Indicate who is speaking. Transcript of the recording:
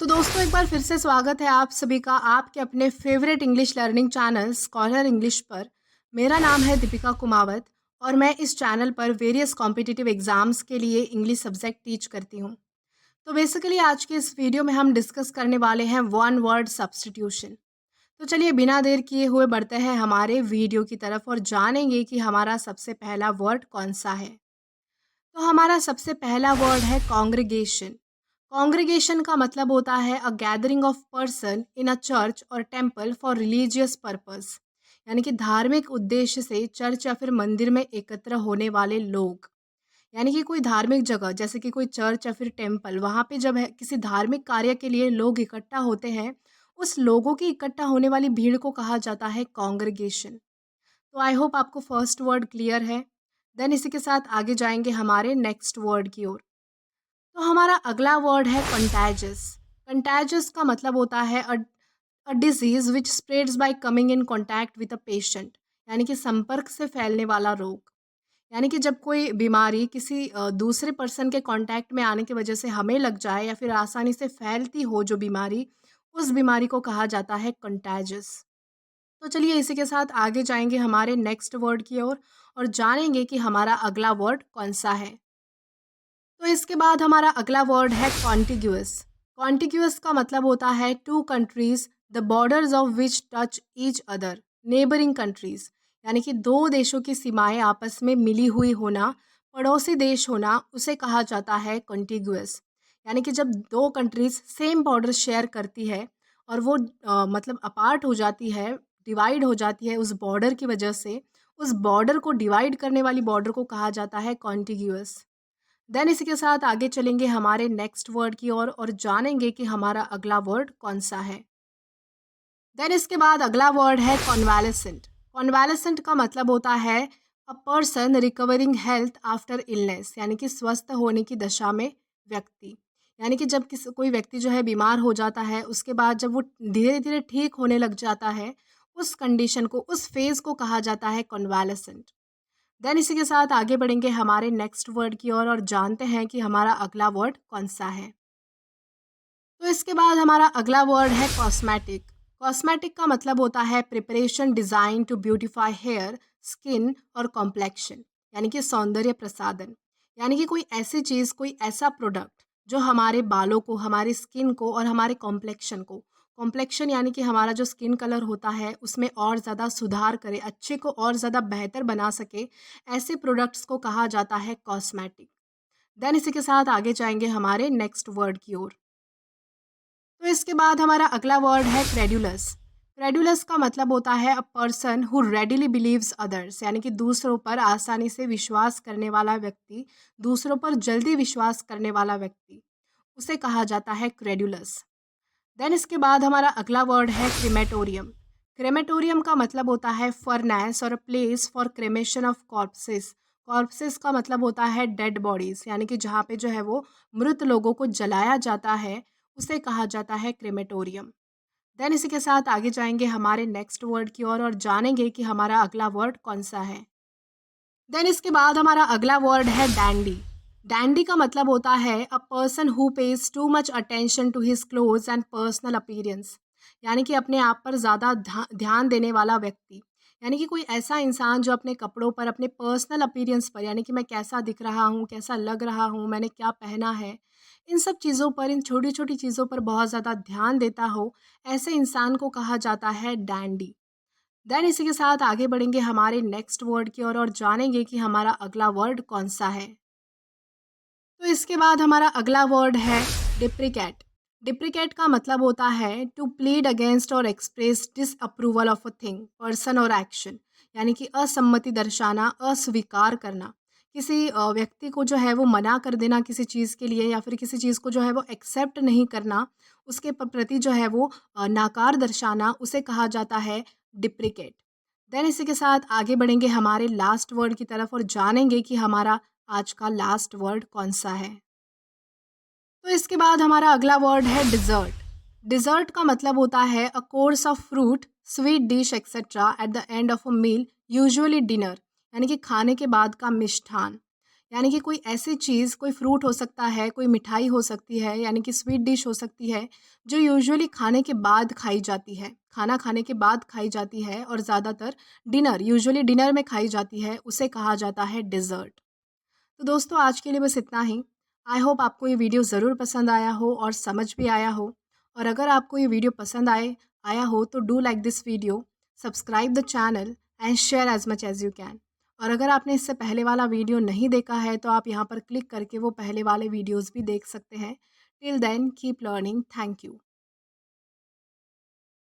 Speaker 1: तो दोस्तों एक बार फिर से स्वागत है आप सभी का आपके अपने favourite English learning channel scholar English पर। मेरा नाम है दीपिका कुमावत और मैं इस चैनल पर वेरियस कॉम्पिटिटिव एग्जाम्स के लिए इंग्लिश सब्जेक्ट टीच करती हूँ। तो बेसिकली आज के इस वीडियो में हम डिस्कस करने वाले हैं वन वर्ड सब्स्टिट्यूशन। तो चलिए बिना देर किए हुए बढ़ते हैं हमारे वीडियो की तरफ और जानेंगे कि हमारा सबसे पहला वर्ड कौन सा है। तो हमारा सबसे पहला वर्ड है कॉन्ग्रीगेशन। कॉन्ग्रीगेशन का मतलब होता है अ gathering of person in a church और टेम्पल फॉर रिलीजियस पर्पस, यानी कि धार्मिक उद्देश्य से चर्च या फिर मंदिर में एकत्र होने वाले लोग। यानी कि कोई धार्मिक जगह जैसे कि कोई चर्च या फिर टेम्पल, वहाँ पे जब है किसी धार्मिक कार्य के लिए लोग इकट्ठा होते हैं, उस लोगों की इकट्ठा होने वाली भीड़ को कहा जाता है कॉन्ग्रीगेशन। तो आई होप आपको फर्स्ट वर्ड क्लियर है। देन इसी के साथ आगे जाएंगे हमारे नेक्स्ट वर्ड की ओर। तो हमारा अगला वर्ड है कंटैजियस। कंटैजियस का मतलब होता है a disease which spreads bye coming in contact with a patient, यानी कि संपर्क से फैलने वाला रोग। यानी कि जब कोई बीमारी किसी दूसरे पर्सन के कांटेक्ट में आने की वजह से हमें लग जाए या फिर आसानी से फैलती हो जो बीमारी, उस बीमारी को कहा जाता है कंटैजियस। तो चलिए इसी के साथ आगे जाएंगे हमारे नेक्स्ट वर्ड की ओर और जानेंगे कि हमारा अगला वर्ड कौन सा है। तो इसके बाद हमारा अगला वर्ड है कॉन्टिग्यूअस। कॉन्टिग्यूअस का मतलब होता है two countries the borders of which touch each other, neighbouring countries. यानी कि दो देशों की सीमाएं आपस में मिली हुई होना, पड़ोसी देश होना, उसे कहा जाता है कॉन्टिग्यूअस। यानी कि जब दो कंट्रीज सेम बॉर्डर शेयर करती है और वो मतलब अपार्ट हो जाती है, डिवाइड हो जाती है उस बॉर्डर की वजह से, उस बॉर्डर को डिवाइड करने वाली बॉर्डर को कहा जाता है कॉन्टिग्यूअस। देन इसी के साथ आगे चलेंगे हमारे नेक्स्ट वर्ड की ओर और जानेंगे कि हमारा अगला वर्ड कौन सा है। देन इसके बाद अगला वर्ड है कॉन्वालेसेंट। कॉन्वालेसेंट का मतलब होता है a person recovering health after illness, यानी कि स्वस्थ होने की दशा में व्यक्ति। यानी कि जब कोई व्यक्ति जो है बीमार हो जाता है, उसके बाद जब वो धीरे धीरे ठीक होने लग जाता है, उस कंडीशन को, उस फेज को कहा जाता है कॉन्वालेसेंट। देन इसी के साथ आगे बढ़ेंगे हमारे नेक्स्ट वर्ड की ओर और जानते हैं कि हमारा अगला वर्ड कौन सा है। तो इसके बाद हमारा अगला वर्ड है कॉस्मेटिक। कॉस्मेटिक का मतलब होता है preparation design to beautify hair, skin और कॉम्प्लेक्शन, यानी कि सौंदर्य प्रसाधन। यानी कि कोई ऐसी चीज़, कोई ऐसा प्रोडक्ट जो हमारे बालों को, हमारी स्किन को और हमारे कॉम्प्लेक्शन को, कॉम्प्लेक्शन यानी कि हमारा जो स्किन कलर होता है उसमें और ज़्यादा सुधार करे, अच्छे को और ज़्यादा बेहतर बना सके, ऐसे प्रोडक्ट्स को कहा जाता है कॉस्मेटिक। देन इसी के साथ आगे जाएंगे हमारे नेक्स्ट वर्ड की ओर। तो इसके बाद हमारा अगला वर्ड है क्रेडुलस। क्रेडुलस का मतलब होता है a person who readily believes others, यानी कि दूसरों पर आसानी से विश्वास करने वाला व्यक्ति, दूसरों पर जल्दी विश्वास करने वाला व्यक्ति, उसे कहा जाता है क्रेडुलस। देन इसके बाद हमारा अगला वर्ड है क्रीमेटोरियम। क्रेमेटोरियम का मतलब होता है फर्नेस और place for cremation of corpses. Corpses का मतलब होता है डेड बॉडीज, यानी कि जहाँ पे जो है वो मृत लोगों को जलाया जाता है, उसे कहा जाता है क्रेमेटोरियम। देन इसी के साथ आगे जाएंगे हमारे नेक्स्ट वर्ड की ओर और जानेंगे कि हमारा अगला वर्ड कौन सा है। देन इसके बाद हमारा अगला वर्ड है डैंडी। डैंडी का मतलब होता है a person who pays too much attention to his clothes and personal appearance, यानी कि अपने आप पर ज़्यादा ध्यान देने वाला व्यक्ति। यानी कि कोई ऐसा इंसान जो अपने कपड़ों पर, अपने पर्सनल अपीयरेंस पर, यानी कि मैं कैसा दिख रहा हूँ, कैसा लग रहा हूँ, मैंने क्या पहना है, इन सब चीज़ों पर, इन छोटी छोटी चीज़ों पर बहुत ज़्यादा ध्यान देता हो, ऐसे इंसान को कहा जाता है डैंडी। देन इसी के साथ आगे बढ़ेंगे हमारे नेक्स्ट वर्ड की ओर और जानेंगे कि हमारा अगला वर्ड कौन सा है। तो इसके बाद हमारा अगला वर्ड है डिप्रिकेट। डिप्रिकेट का मतलब होता है टू प्लीड अगेंस्ट और express disapproval of a thing, person और एक्शन, यानी कि असम्मति दर्शाना, अस्वीकार करना। किसी व्यक्ति को जो है वो मना कर देना किसी चीज़ के लिए, या फिर किसी चीज़ को जो है वो एक्सेप्ट नहीं करना, उसके प्रति जो है वो नाकार दर्शाना, उसे कहा जाता है डिप्रिकेट। देन इसी के साथ आगे बढ़ेंगे हमारे लास्ट वर्ड की तरफ और जानेंगे कि हमारा आज का लास्ट वर्ड कौन सा है। तो इसके बाद हमारा अगला वर्ड है डिज़र्ट। डिज़र्ट का मतलब होता है a course of fruit, sweet dish etcetera at the end of a meal, usually dinner, यानी कि खाने के बाद का मिष्ठान। यानी कि कोई ऐसी चीज़, कोई फ्रूट हो सकता है, कोई मिठाई हो सकती है, यानी कि स्वीट डिश हो सकती है, जो यूजुअली खाने के बाद खाई जाती है। खाना खाने के बाद खाई जाती है और ज़्यादातर यूजुअली डिनर में खाई जाती है, उसे कहा जाता है डेज़र्ट। तो दोस्तों आज के लिए बस इतना ही। आई होप आपको ये वीडियो ज़रूर पसंद आया हो और समझ भी आया हो। और अगर आपको ये वीडियो पसंद आया हो तो do like this video, subscribe the channel and share as much as you can. और अगर आपने इससे पहले वाला वीडियो नहीं देखा है तो आप यहाँ पर क्लिक करके वो पहले वाले वीडियोज़ भी देख सकते हैं। Till then keep learning. Thank you.